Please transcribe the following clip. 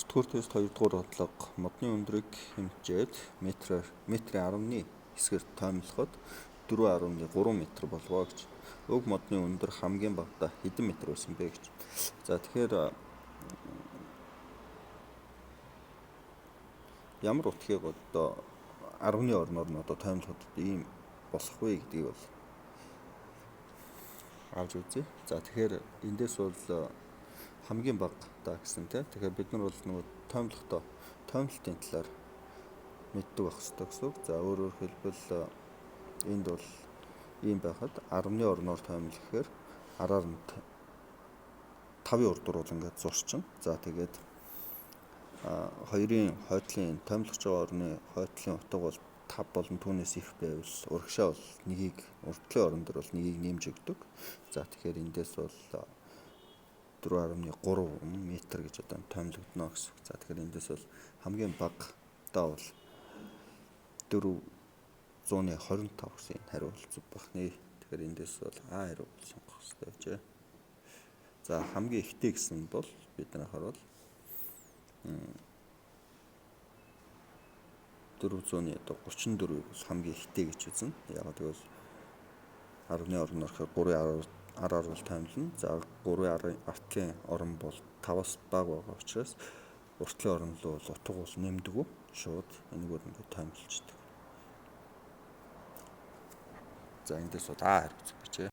1-р тест 2-р бодлого модны өндрийг хэмжээд метрийн 10-ны хэсгээр тоймлоход 4.3 метр болвоо гэж. Уг модны өндөр хамгийн багадаа хэдэн метр байсан бэ гэж. За тэгэхээр ямар утгыг одоо 10-ны орноор нь одоо тоймлоход ийм болох вэ гэдгийг бол авч үзье. За тэгэхээр эндээс бол хамгийн бага даа гэсэн тийм. Тэгэхээр бид нар бол нөгөө тоймлолтын талаар мэддэг байх хэрэгтэй гэсэн үг. За өөрөөр хэлбэл энд бол ийм байхад 10-ны орноор тоймлох гэхээр араар нь 5-ын урдуур бол ингээд зурчин. За тэгээд хоёрын хойдлын тоймлогч байгаа орны хойдлын утга бол 5 болон түүнээс их байвал урагшаа бол урдлын орон дээр бол нэгийг нэмж өгдөг. За тэгэхээр эндээс бол 4.3 метр гэж одоо тоймлогдно гэсэн үг. За тэгэхээр эндээс бол хамгийн багадаа бол 425 гэсэн хариу бол зүг байх нэ. Тэгэхээр эндээс бол А хариу сонгох хэрэгтэй байжээ. За хамгийн ихтэй гэсэн бол бид нар харвал 434 бол хамгийн ихтэй гэж үзнэ. Яг тэгвэл 10-ны орноор 3-ын араар бол тоймлно. За 3-ын артлын орон бол 5-аас бага байгаа учраас уртлын орон руу бол утга бол нэмдэггүй. Шууд энэгээр ингээд тоймлждаг. За эндээс бол А хариу зүг гэжээ.